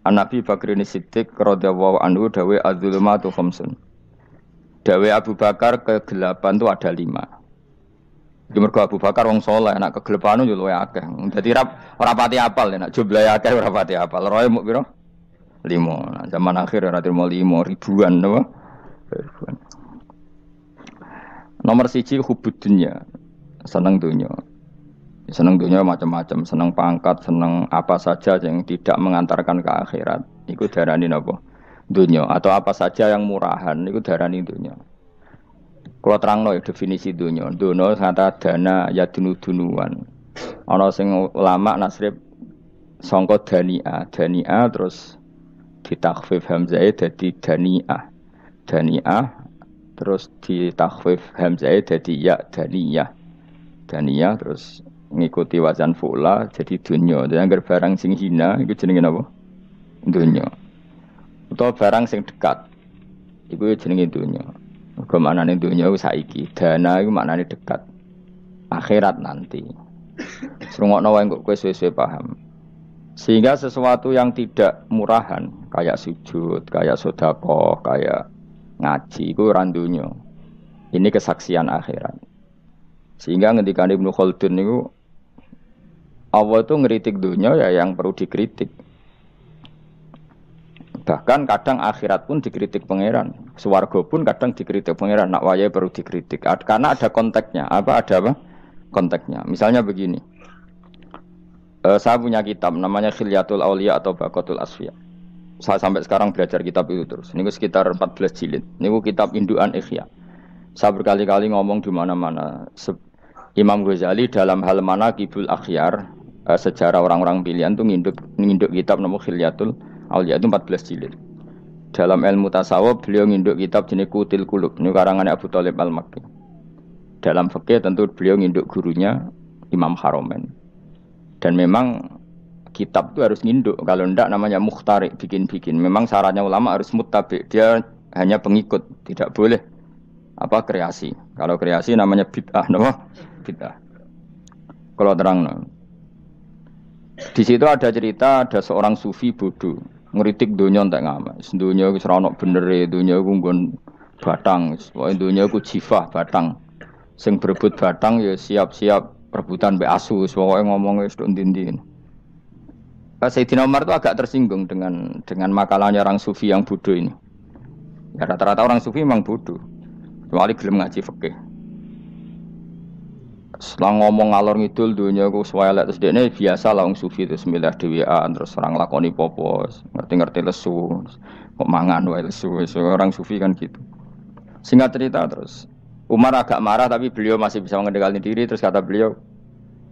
An-Nabi Bakrin Siddiq radhiyallahu anhu dawe az-zulumatu khamsun. Dawe Abu Bakar kegelapan itu ada 5. Iki mergo Abu Bakar wong saleh, nek kegelapan yo luwih akeh. Dadi ora pati apal nek jumlahe akeh ora pati apal. Roe muk pira? 5. Nah, zaman akhir ora terima 5 ribuan napa? Ribuan. Nomor 1 hubud dunya. Seneng dunya. Seneng dunia macam-macam, seneng pangkat, seneng apa saja yang tidak mengantarkan ke akhirat. Iku darani napa? Dunia atau apa saja yang murahan iku darani dunia. Kalau terangno definisi dunia, dunia kata dana ya dunuan. Ana sing ulama nasrib sangka dania, dania terus ditakhfif hamzah dadi daniah. Daniah terus ditakhfif hamzah dadi ya daniyah. Daniyah terus ngikuti wazan fu'la jadi dunya. Jadi anggar barang sing hina iku jenenge napa? Dunya. Utawa barang sing dekat iku jenenge dunya. Mergo maknane dunya iku saiki, dana iku maknane dekat. Akhirat nanti. Srungokno wae kok kowe suwe-suwe paham. Sehingga sesuatu yang tidak murahan kayak sujud, kayak sedekah, kayak ngaji iku ora dunya. Ini kesaksian akhirat. Sehingga ketika Ibnu Khaldun itu Allah itu ngeritik dunia ya yang perlu dikritik. Bahkan kadang akhirat pun dikritik pangeran. Swarga pun kadang dikritik pangeran. Nak wayai perlu dikritik. Karena ada konteksnya. Ada apa? Konteksnya. Misalnya begini. Saya punya kitab namanya Khilyatul Auliya atau Baqatul Asfiya. Saya sampai sekarang belajar kitab itu terus. Ini sekitar 14 jilid. Ini kitab indukan Ihya. Saya berkali-kali ngomong di mana-mana. Imam Ghazali dalam hal manaqibul akhyar, sejarah orang-orang pilihan itu nginduk kitab nama Khilyatul Auliya itu 14 jilid. Dalam ilmu tasawuf beliau nginduk kitab jenis Qutil Qulub, ini karangan Abu Thalib Al-Makki. Dalam fikih tentu beliau nginduk gurunya Imam Haromen. Dan memang kitab itu harus nginduk, kalau tidak namanya mukhtarik, bikin-bikin. Memang syaratnya ulama harus muttabi, dia hanya pengikut, tidak boleh kreasi. Kalau kreasi namanya bid'ah, bid'ah. Kalau terang, di situ ada cerita ada seorang sufi bodoh ngeritik dunia entek ngamal. Dunia wis ora ono benere, dunia iku nggon batang, pokoke dunia iku jifah batang. Sing berebut batang ya siap-siap rebutan mbek asu, pokoke ngomong wis tok ndi-ndi. Sayyidina Umar itu agak tersinggung dengan makalahnya orang sufi yang bodoh ini. Ya rata-rata orang sufi memang bodoh. Kecuali gelem ngaji fikih. Setelah ngomong ngalor ngidul dunia ku swelek terus dekne biasa lah wong sufi terus milih dhewean terus orang lakoni popo, ngerti-ngerti lesu, kok mangan wae lesu. Orang sufi kan gitu. Singkat cerita terus Umar agak marah tapi beliau masih bisa mengendalikan diri terus kata beliau,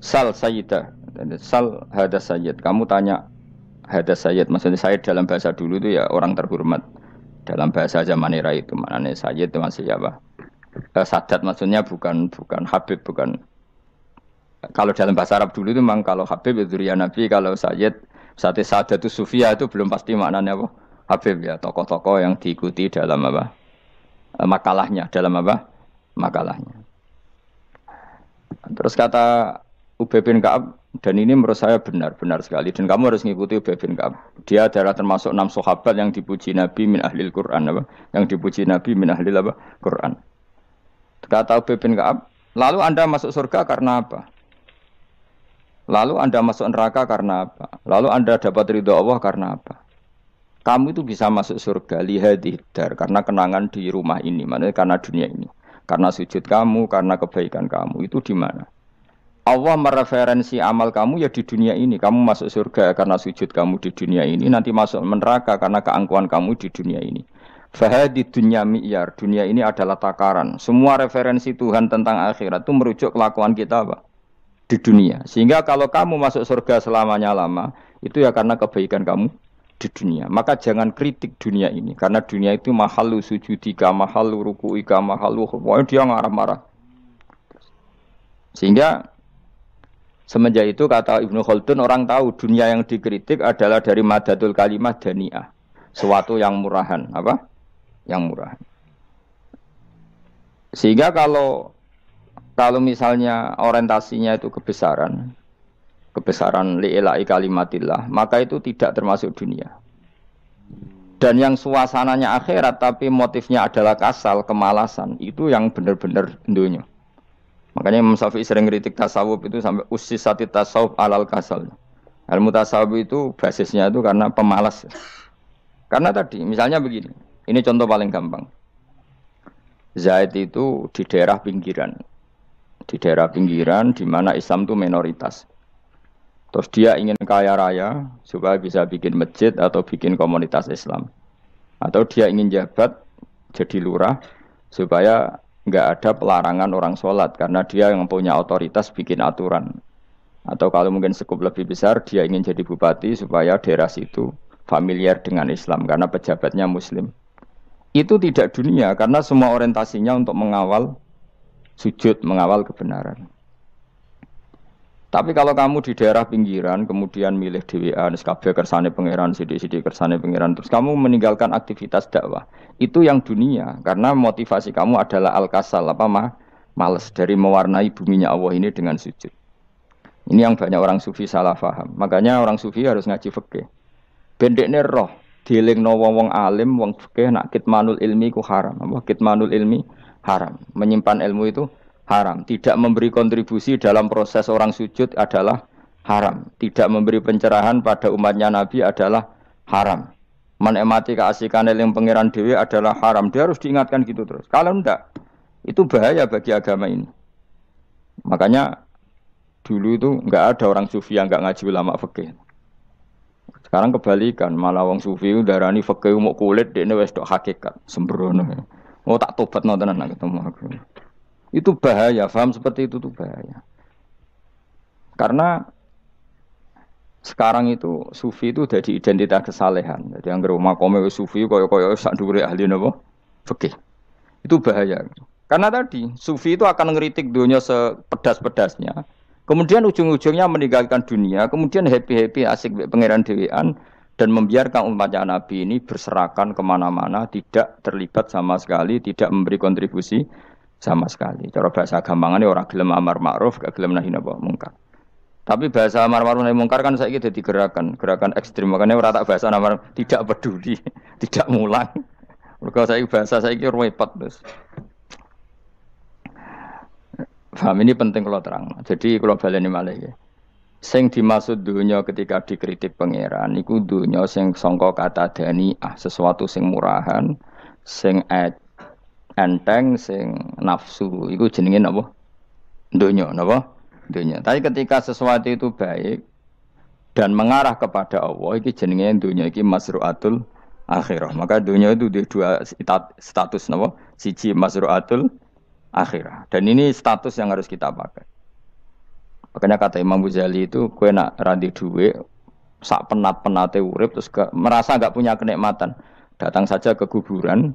"Sal sayyidah." Sal hadas sayyid. Kamu tanya hadas sayyid, maksudnya sayyid dalam bahasa dulu itu ya orang terhormat. Dalam bahasa zaman era itu maknanya sayyid itu masih apa? Sadat maksudnya bukan Habib, bukan. Kalau dalam bahasa Arab dulu itu memang kalau Habib itu ya Nabi, kalau Sayyid Sadat itu Sufia itu belum pasti maknanya apa? Habib ya, tokoh-tokoh yang diikuti dalam apa? Makalahnya, dalam apa? Makalahnya. Terus kata Ubay bin Ka'ab, dan ini menurut saya benar sekali dan kamu harus mengikuti Ubay bin Ka'ab. Dia adalah termasuk 6 sahabat yang dipuji Nabi min ahlil Quran apa? Yang dipuji Nabi min ahlil apa? Quran. Kata Ubay bin Ka'ab, lalu Anda masuk surga karena apa? Lalu Anda masuk neraka karena apa? Lalu Anda dapat ridho Allah karena apa? Kamu itu bisa masuk surga lihadidar karena kenangan di rumah ini, maksudnya karena dunia ini. Karena sujud kamu, karena kebaikan kamu, itu di mana? Allah mereferensi amal kamu ya di dunia ini. Kamu masuk surga karena sujud kamu di dunia ini, nanti masuk neraka karena keangkuhan kamu di dunia ini. Fahadi dunya mi'yar, dunia ini adalah takaran. Semua referensi Tuhan tentang akhirat itu merujuk kelakuan kita apa? Di dunia. Sehingga kalau kamu masuk surga selamanya lama, itu ya karena kebaikan kamu di dunia. Maka jangan kritik dunia ini, karena dunia itu mahalu sujudika, mahalu ruku'ika, mahalu pokoknya dia marah-marah. Sehingga semenjak itu kata Ibnu Khaldun, orang tahu dunia yang dikritik adalah dari madatul kalimah dani'ah, suatu yang murahan, apa? Yang murahan. Sehingga kalau misalnya orientasinya itu kebesaran li'ila'i kalimatillah, maka itu tidak termasuk dunia. Dan yang suasananya akhirat tapi motifnya adalah kasal, kemalasan, itu yang benar-benar dunia. Makanya Imam Syafi'i sering kritik tasawuf itu sampai usisati tasawuf alal kasal. Ilmu tasawuf itu basisnya itu karena pemalas. Karena tadi misalnya begini, ini contoh paling gampang. Zaid itu di daerah pinggiran. Di daerah pinggiran di mana Islam itu minoritas. Terus dia ingin kaya raya supaya bisa bikin masjid atau bikin komunitas Islam. Atau dia ingin jabat jadi lurah supaya nggak ada pelarangan orang sholat karena dia yang punya otoritas bikin aturan. Atau kalau mungkin skup lebih besar dia ingin jadi bupati supaya daerah situ familiar dengan Islam karena pejabatnya Muslim. Itu tidak dunia karena semua orientasinya untuk mengawal sujud, mengawal kebenaran. Tapi kalau kamu di daerah pinggiran, kemudian milih DWA, kabeh kersane pangeran, sidik-sidik kersane pangeran, terus kamu meninggalkan aktivitas dakwah, itu yang dunia, karena motivasi kamu adalah al-kasal, males dari mewarnai buminya Allah ini dengan sujud. Ini yang banyak orang sufi salah paham. Makanya orang sufi harus ngaji fikih. Bendekne roh, dielingno wong alim, wong fikih, nak kitmanul ilmi ku haram. Apa kitmanul ilmi haram. Menyimpan ilmu itu haram. Tidak memberi kontribusi dalam proses orang sujud adalah haram. Tidak memberi pencerahan pada umatnya Nabi adalah haram. Menikmati keasikan eling pangeran dewi adalah haram. Dia harus diingatkan gitu terus. Kalau enggak, itu bahaya bagi agama ini. Makanya dulu itu enggak ada orang sufi yang enggak ngaji ulama fikih. Sekarang kebalikan, malah wong sufi darani fikih mau kulit dekne wis tok hakikat, sembrono. Oh tak tobat tenan nak ketemu aku. Itu bahaya, paham seperti itu tuh bahaya. Karena sekarang itu sufi itu jadi identitas kesalehan. Jadi yang rumah kome sufi koyo-koyo sak dhuwure ahli napa? Fikih. Itu bahaya. Karena tadi sufi itu akan ngeritik dunia sepedas-pedasnya. Kemudian ujung-ujungnya meninggalkan dunia, kemudian happy-happy asik pangeran dewean dan membiarkan umatnya Nabi ini berserakan kemana-mana, tidak terlibat sama sekali, tidak memberi kontribusi sama sekali. Cara bahasa gampangannya orang gelem amar ma'ruf, gak gelem nahi mungkar. Tapi bahasa amar ma'ruf nahi mungkar kan saiki dadi gerakan ekstrem. Makanya ora tak bahasa amar tidak peduli, tidak mulang. Mergo saiki bahasa saiki repot terus. Paham ini penting kalau terang. Jadi kalau baleni malih ya. Sing dimaksud dunya ketika dikritik pangeran iku dunya sing sangka kata dani'ah, sesuatu sing murahan, sing enteng, sing nafsu. Iku jenenge napa? Dunya, napa? Dunya. Tapi ketika sesuatu itu baik dan mengarah kepada Allah, iki jenenge dunya iki masru'atul akhirah. Maka dunya itu dua status napa? Siji masru'atul akhirah. Dan ini status yang harus kita pakai. Makanya kata Imam Ghazali itu, kowe nak randi duwe sak penat-penate urip terus merasa enggak punya kenikmatan, datang saja ke kuburan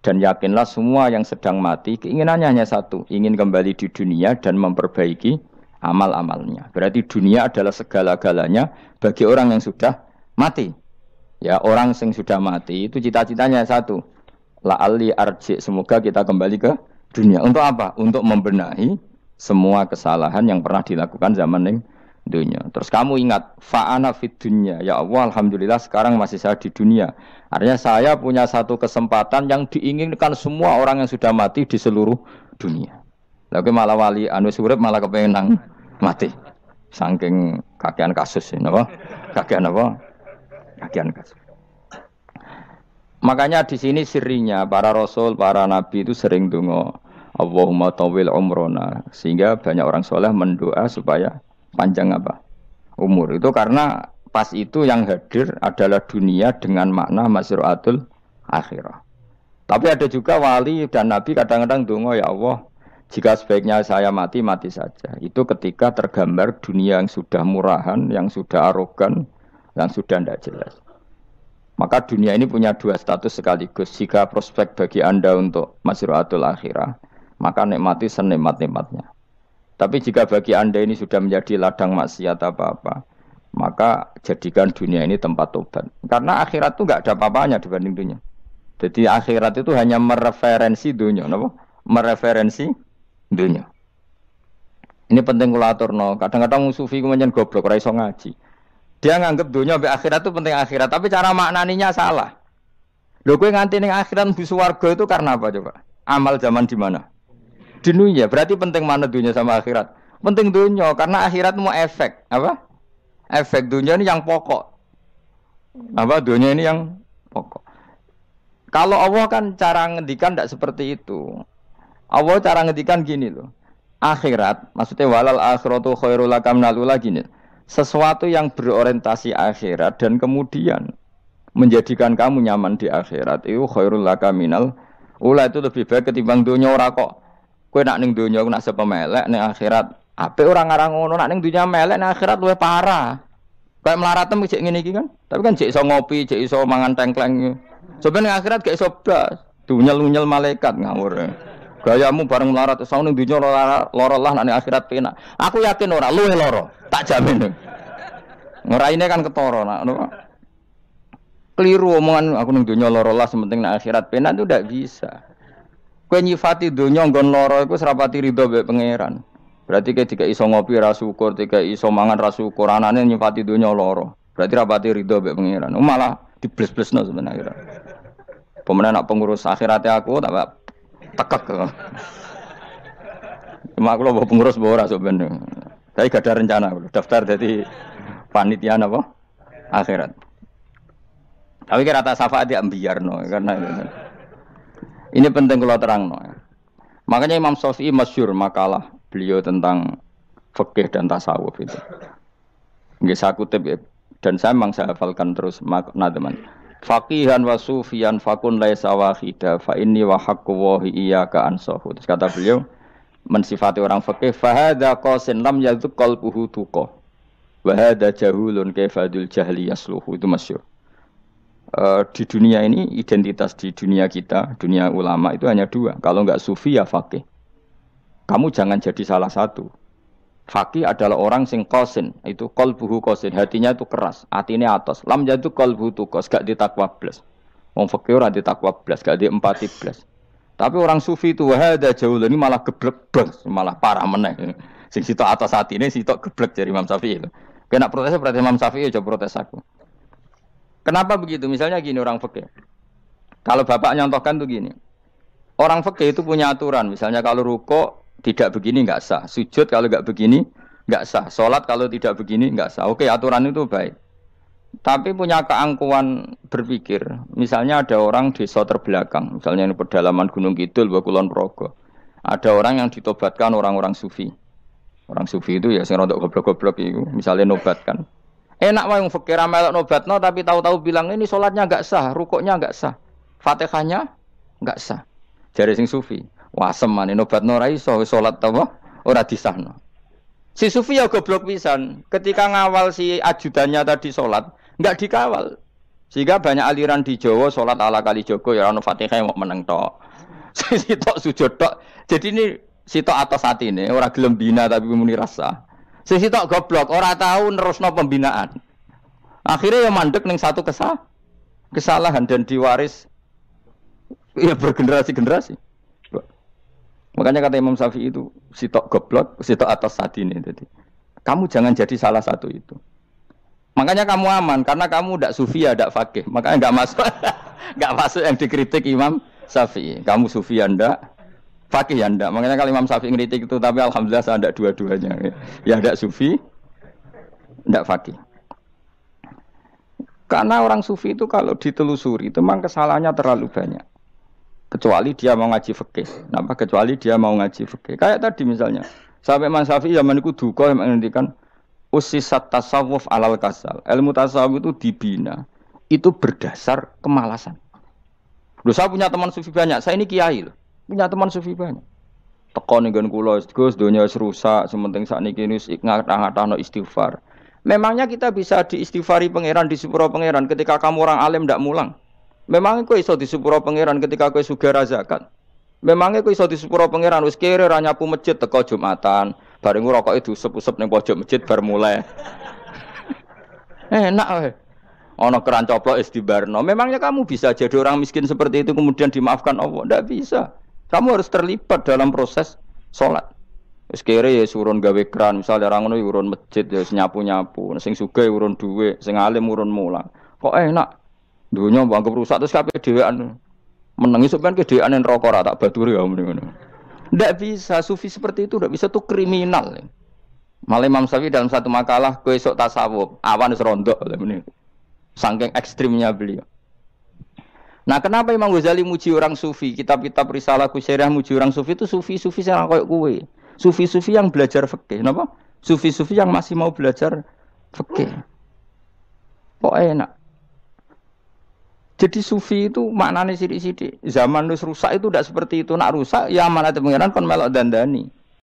dan yakinlah semua yang sedang mati keinginannya hanya satu, ingin kembali di dunia dan memperbaiki amal-amalnya. Berarti dunia adalah segala-galanya bagi orang yang sudah mati. Ya, orang yang sudah mati itu cita-citanya satu. La'alli arji, semoga kita kembali ke dunia. Untuk apa? Untuk membenahi semua kesalahan yang pernah dilakukan zaman yang dunia. Terus kamu ingat, fa'ana fid dunya. Ya Allah, alhamdulillah sekarang masih saya di dunia. Artinya saya punya satu kesempatan yang diinginkan semua orang yang sudah mati di seluruh dunia. Lalu malah wali anu urip malah kepengen nang mati. Saking kakean kasus ini, apa? Kakean apa? Kakean kasus. Makanya di sini sirinya para rasul, para nabi itu sering donga Allahumma tawil umrona, sehingga banyak orang soleh mendoa supaya panjang apa? Umur. Itu karena pas itu yang hadir adalah dunia dengan makna masru'atul akhirah. Tapi ada juga wali dan nabi kadang-kadang donga, ya Allah, jika sebaiknya saya mati, mati saja. Itu ketika tergambar dunia yang sudah murahan, yang sudah arogan, yang sudah tidak jelas. Maka dunia ini punya dua status sekaligus. Jika prospek bagi Anda untuk masru'atul akhirah, maka nikmati senikmat-nikmatnya. Tapi jika bagi Anda ini sudah menjadi ladang maksiat apa-apa, maka jadikan dunia ini tempat tobat. Karena akhirat itu enggak ada apa-apanya dibanding dunia. Jadi akhirat itu hanya mereferensi dunia, apa? Mereferensi dunia. Ini penting kula aturno. Kadang-kadang sufi ku menyen goblok ora iso ngaji. Dia nganggep dunia sampai akhirat itu penting akhirat, tapi cara maknaninya salah. Lho kowe nganti ning akhirat mlebu swarga itu karena apa coba? Amal zaman di mana? Di dunia. Berarti penting mana dunia sama akhirat? Penting dunia karena akhirat mau efek, apa? Efek dunia ini yang pokok. Apa dunia ini yang pokok. Kalau Allah kan cara ngendikan tidak seperti itu. Allah cara ngendikan gini loh. Akhirat, maksudnya walal akhiratu khairul laka minal ula gini. Sesuatu yang berorientasi akhirat dan kemudian menjadikan kamu nyaman di akhirat itu khairul laka minal ula, itu lebih baik ketimbang dunia. Ora kok kowe nak ning dunia nak sepemelek ning akhirat apik ora ngarang ngono, nak ning dunia melek ning akhirat luwih parah. Kayak melaratem cek ngene iki kan. Tapi kan cek iso ngopi, cek iso mangan tengkleng. Coba ning akhirat gak iso blas. Dunyel-unyel malaikat ngawur. Gayamu bareng melarat iso ning dunia lara lah nak ning akhirat penak. Aku yakin ora luwih lara, tak jamin. Ngeraine kan ketara nak ngono. Keliru omongan aku ning dunia lara lah sementing ning akhirat penak itu ndak bisa. Kowe nyifati dunia nggon lara iku serapati ridho mbek pangeran. Berarti ketika iso ngopi ra syukur, ketika iso mangan ra syukur, anane nyifati dunya lara. Berarti rapati ridho mbek pangeran. Malah dibles-blesno sebenarnya. Pemenang nak pengurus akhiratnya aku tak tekek. Cuma aku lho pengurus ora sebenarnya. Tapi gak ada rencana daftar jadi panitia apa? Akhirat. Tapi kira tak syafaat ya ambiarno karena ini penting kalau terangno. Makanya Imam Syafi'i masyhur makalah beliau tentang fikih dan tasawuf itu. Nggih saya kutip ya, dan saya memang saya hafalkan terus makna teman. Faqihan wa sufiyan fakun laisa wahida fa inni wa haqqu wa iyyaka ansahu. Terus kata beliau mensifati orang fikih fa hadza qasin lam yazuk qalbuhu tuqa. Wa hadza jahulun kaifadul jahli yasluhu, itu masyhur. Di dunia ini identitas di dunia kita, dunia ulama itu hanya dua. Kalau enggak sufi ya faqih. Kamu jangan jadi salah satu. Faqih adalah orang sing qasin, itu qalbuhu qasin, hatinya itu keras, atine atos. Lam jadu qalbuhu tuqas, gak ditakwa blas. Wong faqih ora ditakwa blas, gak diempati blas. Tapi orang sufi itu wahada jauh ini malah geblek blas, malah parah meneh. Sing sitok atos atine sitok geblek dari Imam Syafi'i itu. Kena protes berarti Imam Syafi'i aja protes aku. Kenapa begitu? Misalnya gini orang fikih. Kalau bapak nyontohkan tuh gini. Orang fikih itu punya aturan. Misalnya kalau ruko tidak begini enggak sah. Sujud kalau enggak begini enggak sah. Salat kalau tidak begini enggak sah. Oke, aturan itu baik. Tapi punya keangkuhan berpikir. Misalnya ada orang desa terbelakang. Misalnya ini pedalaman Gunung Kidul, Kulon Progo. Ada orang yang ditobatkan orang-orang sufi. Orang sufi itu ya sing rodok goblok-goblok itu. Misalnya nobatkan. Enak wae wong fikih melok nobatno tapi tahu-tahu bilang ini salatnya enggak sah, rukuknya enggak sah, Fatihahnya enggak sah. Jare sing sufi, wah semane nobatno ora iso salat apa ora disahno. Si sufi ya goblok pisan, ketika ngawal si ajudannya tadi salat enggak dikawal. Sehingga banyak aliran di Jawa salat ala kali Joko ya ono Fatihah mau meneng tok. Sitok sujud tok. Jadi ini sitok atas atine ora gelem bina tapi muni rasa. Sisi tok goblok, ora tahu nerusno pembinaan. Akhirnya ya mandek ning satu kesalahan dan diwaris ya bergenerasi-generasi. Makanya kata Imam Syafi'i itu sitok goblok, sitok atas saat ini. Jadi kamu jangan jadi salah satu itu. Makanya kamu aman karena kamu ndak sufi ya ndak fakih. Makanya enggak masuk enggak masuk yang dikritik Imam Syafi'i. Kamu sufi ya ndak, fakih ya ndak. Makanya kalau Imam Syafi'i ngeritik itu, tapi alhamdulillah saya ndak dua-duanya. Ya ndak sufi, ndak fakih. Karena orang sufi itu kalau ditelusuri itu memang kesalahannya terlalu banyak. Kecuali dia mau ngaji fikih. Kenapa? Kecuali dia mau ngaji fikih. Kayak tadi misalnya, sampai Imam Syafi'i zaman itu duka yang menghentikan usisat tasawuf alal kasal. Ilmu tasawuf itu dibina. Itu berdasar kemalasan. Loh, saya punya teman sufi banyak. Saya ini kiai loh. Punya teman sufi banyak. Tekon nggon kula, Gus, donya wis rusak, sementing sakniki wis ngatah-ngatahno istighfar. Memangnya kita bisa diistighfari pangeran, disepuro pangeran ketika kamu orang alim ndak mulang? Memangnya kowe iso disepuro pangeran ketika kowe sugih ra zakat? Memangnya kowe iso disepuro pangeran wis kere ra nyapu masjid teko Jumatan, bareng ngrokoke diusep-usep ning pojok masjid bar mulai. Enak wae. Ana keran coplok istibarno. Memangnya kamu bisa jadi orang miskin seperti itu kemudian dimaafkan Allah? Ndak bisa. Kamu harus terlibat dalam proses sholat. Wis kere ya urun gawe kran, misale ora ngono ya urun masjid ya nyapu-nyapu, sing sugih ya urun dhuwit, sing alim urun mulang. Kok enak. Dunya mbok anggap rusak terus kabeh dhewean. Menengi sampean ke dhewean neraka ora tak baturi ya ngono. Ndak bisa, sufi seperti itu ndak bisa, tuh kriminal. Malah Imam Syafi'i dalam satu makalah kowe esuk tasawuf, awan wis rondok ngene. Saking ekstrimnya beliau. Nah, kenapa Imam Ghazali muji orang sufi? Kitab-kitab Risalah Kusyariah muji orang sufi itu sufi-sufi yang koyo kowe. Sufi-sufi yang belajar fikih, napa? Sufi-sufi yang masih mau belajar fikih. Kok enak. Jadi sufi itu maknanya sidik-sidik. Zaman wis rusak itu tidak seperti itu. Nak rusak ya amanat pengiran kon melok dandani.